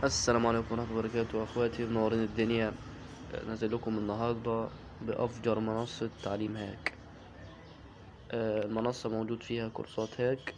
السلام عليكم ورحمة الله وبركاته اخواتي منورين الدنيا. نازل لكم النهاردة بأفجر منصة تعليم هاك. المنصة موجود فيها كورسات هاك،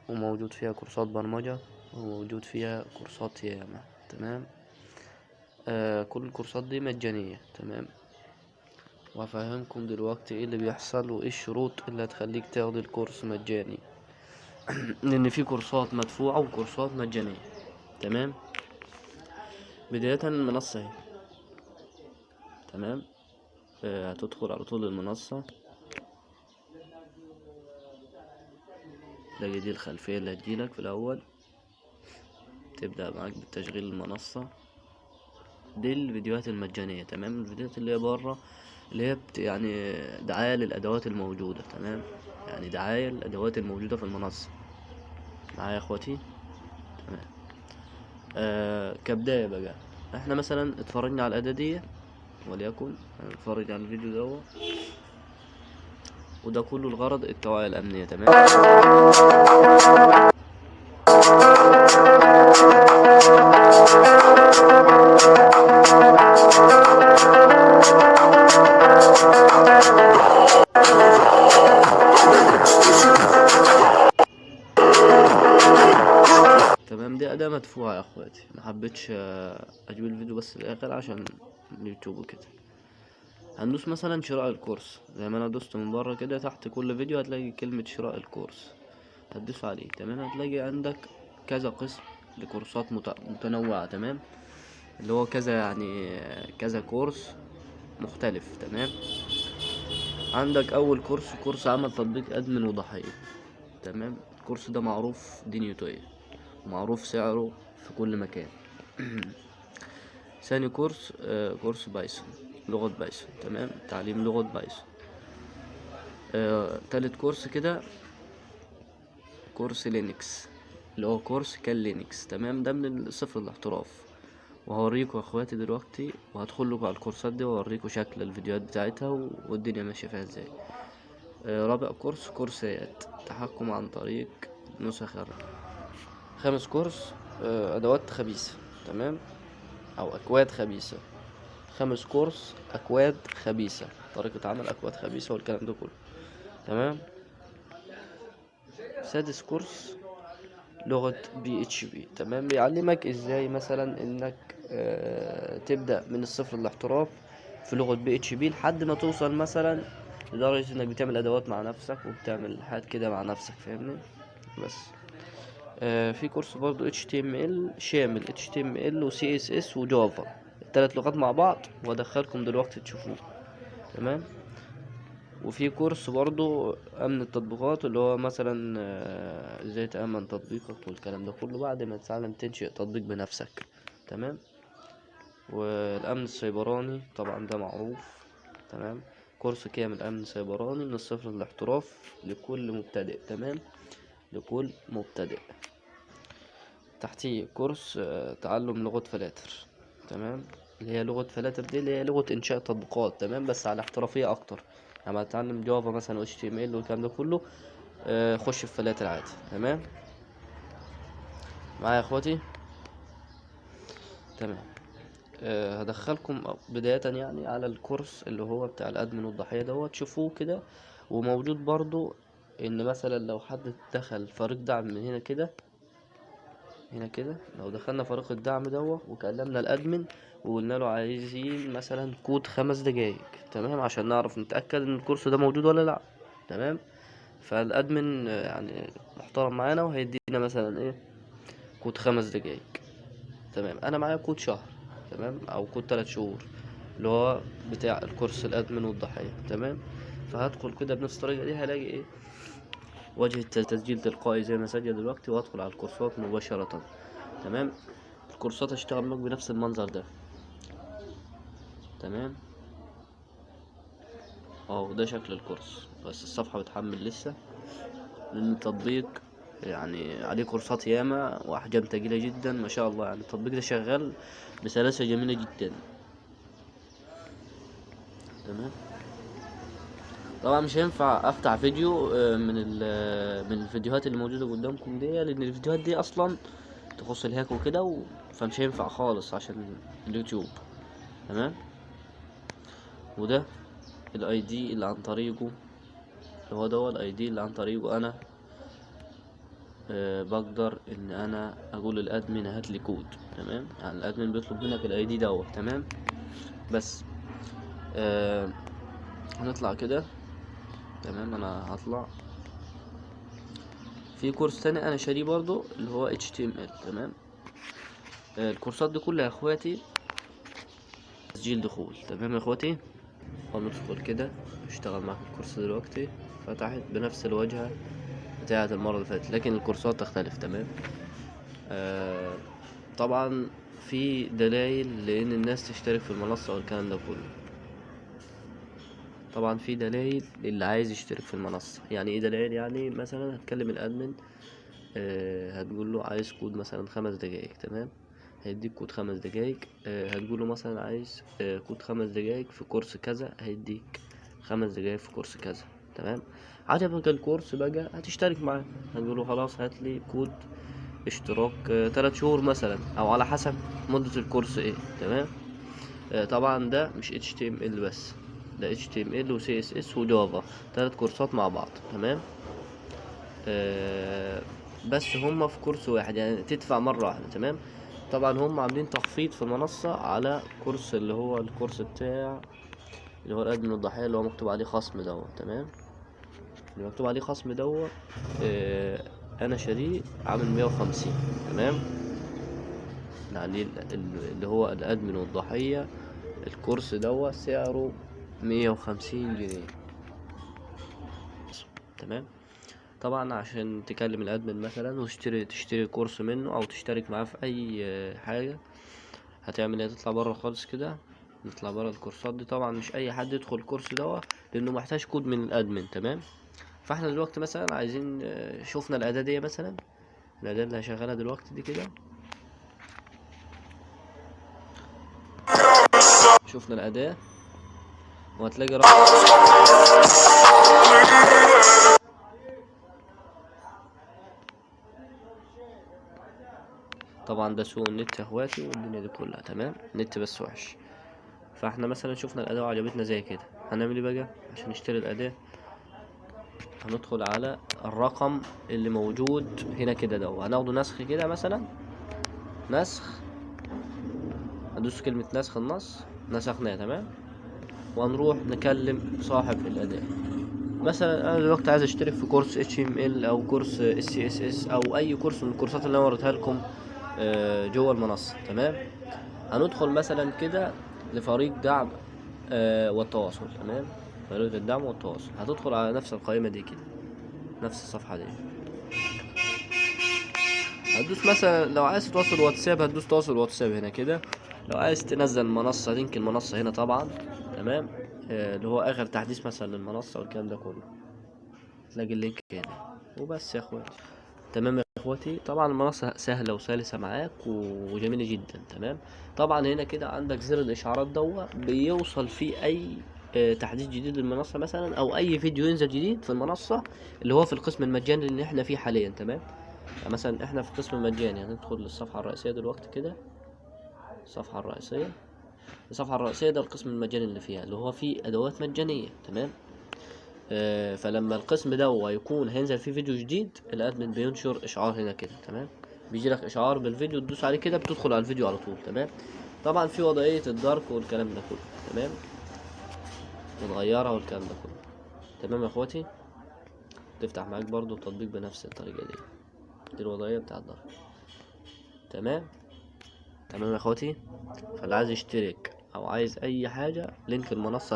وموجود فيها كورسات برمجة، وموجود فيها كورسات ياما. تمام. كل الكورسات دي مجانية. تمام. وهفهمكم دلوقتي ايه اللي بيحصل وايه الشروط اللي هتخليك تاخد الكورس مجاني. لان في كورسات مدفوعة وكورسات مجانية. تمام. بداية المنصة اهي. تمام. هتدخل على طول المنصة، تلاقي دي الخلفية اللي هتجيلك في الأول. تبدأ معاك بتشغيل المنصة. دي الفيديوهات المجانية. تمام. الفيديوهات اللي هي بره، اللي هي يعني دعاية للأدوات الموجودة. تمام. يعني دعاية للأدوات الموجودة في المنصة. معايا يا اخواتي؟ تمام. كبداية بقى، احنا مثلا اتفرجنا على الإعدادية، وليكن نتفرج على الفيديو ده، وده كله الغرض التوعية الأمنية. تمام. تمام. دي أداة مدفوعة يا اخواتي، محبتش اجيب الفيديو بس للآخر عشان اليوتيوب وكده. هندوس مثلا شراء الكورس، زي ما انا دوست من بره كده. تحت كل فيديو هتلاقي كلمة شراء الكورس، هتدوس عليه. تمام. هتلاقي عندك كذا قسم لكورسات متنوعة. تمام. اللي هو كذا، يعني كذا كورس مختلف. تمام. عندك اول كورس عمل تطبيق ادمن وضحية. تمام. الكورس ده معروف دنيته ايه، معروف سعره في كل مكان. ثاني كورس كورس بايثون، لغة بايثون. تمام. تعليم لغة بايثون. تالت كورس كده كورس لينكس، اللي هو كورس كاللينكس. تمام. ده من الصفر الاحتراف. وهوريكم يا اخواتي دلوقتي، وهدخل لكم على الكورسات دي واوريكم شكل الفيديوهات بتاعتها والدنيا ماشيه فيها ازاي. رابع كورس كورسات تحكم عن طريق نسخ خامس كورس ادوات خبيثه. تمام. او اكواد خبيثه. خامس كورس اكواد خبيثه، طريقه عمل اكواد خبيثه والكلام ده كله. تمام. سادس كورس لغة PHP. تمام. بيعلمك ازاي مثلا انك تبدأ من الصفر للاحتراف في لغة PHP لحد ما توصل مثلا لدرجة انك بتعمل ادوات مع نفسك وبتعمل حاجات كده مع نفسك. فاهمني؟ بس في كورس برضو HTML شامل، HTML و CSS وجافا، التلات لغات مع بعض، وادخلكم دلوقتي تشوفوه. تمام. وفي كورس برضو امن التطبيقات، اللي هو مثلا ازاي تأمن تطبيقك والكلام ده كله بعد ما تتعلم تنشئ تطبيق بنفسك. تمام. والامن السيبراني طبعا ده معروف. تمام. كورس كامل امن سيبراني من الصفر للاحتراف لكل مبتدئ. تمام. لكل مبتدئ. تحتيه كورس تعلم لغة فلاتر. تمام. اللي هي لغة فلاتر دي اللي هي لغة انشاء تطبيقات. تمام. بس على احترافية اكتر. لما تتعلم جافا مثلا و HTML والكلام ده كله، خش في فلاتر عادي. تمام. معايا يا اخواتي؟ تمام. هدخلكم بداية يعني على الكورس اللي هو بتاع الادمن والضحية دوت، تشوفوه كده. وموجود برضو ان مثلا لو حد دخل فريق دعم من هنا كده، هنا كده لو دخلنا فريق الدعم دوت وكلمنا الادمن وقلنا له عايزين مثلا كود 5 دقايق، تمام، عشان نعرف نتأكد ان الكورس ده موجود ولا لا. تمام. فالادمن يعني محترم معانا وهيدينا مثلا ايه، كود 5 دقايق. تمام. انا معايا كود شهر. تمام. او كود 3 شهور، اللي هو بتاع الكورس الادمن والضحية. تمام. فهدخل كده بنفس الطريقة دي، هلاقي ايه، واجهة تسجيل تلقائي زي ما سجل دلوقتي، وادخل على الكورسات مباشرة. تمام. الكورسات هشتغل معاك بنفس المنظر ده. تمام. ده شكل الكورس، بس الصفحة بتحمل لسه، لان التطبيق يعني عليه كورسات ياما واحجام تقيلة جدا ما شاء الله. يعني التطبيق ده شغال بسلاسة جميلة جدا. تمام. طبعا مش هينفع افتح فيديو من الفيديوهات اللي موجودة قدامكم دي، لان الفيديوهات دي اصلا تخص الهاك وكده فمش هينفع خالص عشان اليوتيوب. تمام. وده الاي دي اللي عن طريقه، هو ده الاي دي اللي عن طريقه انا بقدر ان انا اقول للادمن هات لي كود. تمام. يعني الادمن بيطلب منك الاي دي دوت. تمام. بس هنطلع كده. تمام. انا هطلع في كورس تاني انا شاريه برضو اللي هو HTML. تمام. الكورسات دي كلها يا اخواتي تسجيل دخول. تمام يا اخواتي. هندخل كده اشتغل معاك الكورس دلوقتي. فتحت بنفس الواجهة بتاعة المرة اللي فاتت، لكن الكورسات تختلف. تمام. طبعا في دلائل لان الناس تشترك في المنصة والكلام ده كله. طبعا في دلائل اللي عايز يشترك في المنصة. يعني ايه دلائل؟ يعني مثلا هتكلم الادمن هتقول له عايز كود مثلا 5 دقايق. تمام. هيديك كود 5 دقايق. هتقول له مثلا عايز كود 5 دقايق في كورس كذا، هيديك 5 دقايق في كورس كذا. تمام. عجبك الكورس بقى هتشترك معاه. هتقول له خلاص هات لي كود اشتراك 3 شهور مثلا، او على حسب مدة الكورس ايه. تمام. طبعا ده مش HTML بس، ده HTML و CSS وجافا، 3 كورسات مع بعض. تمام. بس هما في كورس واحد، يعني تدفع مرة واحدة. تمام. طبعا هم عاملين تخفيض في المنصة على كورس اللي هو الكورس بتاع اللي هو الادمن الضحية اللي هو مكتوب عليه خصم دوت. تمام. اللي مكتوب عليه خصم دوت انا شاريه عامل 150. تمام. يعني اللي هو الادمن والضحية الكورس دوت سعره 150 جنيه. تمام. طبعا عشان تكلم الادمن مثلا تشتري كورس منه او تشترك معاه في اي حاجة، هتعمل ايه؟ تطلع بره خالص كده، نطلع بره الكورسات دي. طبعا مش اي حد يدخل الكورس دوت لانه محتاج كود من الادمن. تمام. فاحنا دلوقتي مثلا عايزين شوفنا الاداة دي مثلا، الاداة اللي هشغلها دلوقتي دي كده. شوفنا الاداة وهتلاقي طبعا ده سوق النت يا اخواتي والدنيا دي كلها. تمام. النت بس وحش. فاحنا مثلا شوفنا الاداة وعجبتنا زي كده، هنعمل ايه بقى عشان نشتري الاداة؟ هندخل على الرقم اللي موجود هنا كده ده، هناخده نسخ كده مثلا، نسخ. هندوس كلمة نسخ النص، نسخناه. تمام. وهنروح نكلم صاحب الأداة. مثلا أنا دلوقتي عايز أشترك في كورس HTML أو كورس CSS أو أي كورس من الكورسات اللي أنا وريتها لكم جوه المنصة. تمام. هندخل مثلا كده لفريق دعم والتواصل. تمام. فريق الدعم والتواصل. هتدخل على نفس القائمة دي كده، نفس الصفحة دي. هتدوس مثلا لو عايز تواصل واتساب، هتدوس تواصل واتساب هنا كده. لو عايز تنزل المنصة، لينك المنصة هنا طبعا. تمام. اللي هو اخر تحديث مثلا للمنصة والكلام ده كله، تلاقي اللينك هنا. وبس يا اخواتي. تمام يا اخواتي. طبعا المنصة سهلة وسلسة معاك وجميلة جدا. تمام. طبعا هنا كده عندك زر الاشعارات بيوصل فيه اي تحديث جديد للمنصة مثلا، او اي فيديو ينزل جديد في المنصة اللي هو في القسم المجاني اللي احنا فيه حاليا. تمام. يعني مثلا احنا في القسم المجاني، هندخل للصفحة الرئيسية دلوقتي كده. الصفحة الرئيسية ده القسم المجاني اللي فيها، اللي هو فيه ادوات مجانية. تمام. فلما القسم ده يكون هينزل فيه فيديو جديد، الادمن بينشر اشعار هنا كده. تمام. بيجي لك اشعار بالفيديو، تدوس عليه كده بتدخل على الفيديو على طول. تمام. طبعا في وضعية الدارك والكلام ده كله. تمام. بتغيرها والكلام ده كله. تمام يا اخواتي. تفتح معاك برضو التطبيق بنفس الطريقة دي الوضعية بتاع الدارك. تمام. تمام يا اخواتي. فاللي عايز يشترك او عايز اي حاجه، لينك المنصه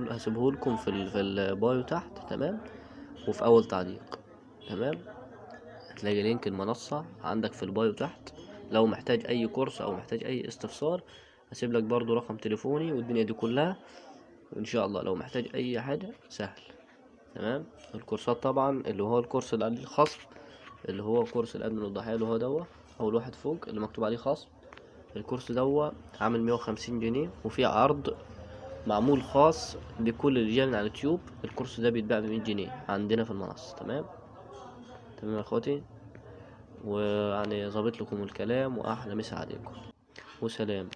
هسيبه لكم في البايو تحت. تمام. وفي اول تعليق. تمام. هتلاقي لينك المنصه عندك في البايو تحت. لو محتاج اي كورس او محتاج اي استفسار، هسيب لك برضو رقم تليفوني والدنيا دي كلها. وان شاء الله لو محتاج اي حاجه سهل. تمام. الكورسات طبعا اللي هو الكورس اللي عليه الخصم، اللي هو كورس الادمن والضحيه اللي هو اول واحد فوق اللي مكتوب عليه خصم. الكورس عامل 150 جنيه، وفي عرض معمول خاص لكل الرجال على اليوتيوب. الكورس ده بيتباع ب100 جنيه عندنا في المنصة. تمام. تمام يا اخواتي. ويعني ظابط لكم الكلام، واحلى مسا عليكم وسلام.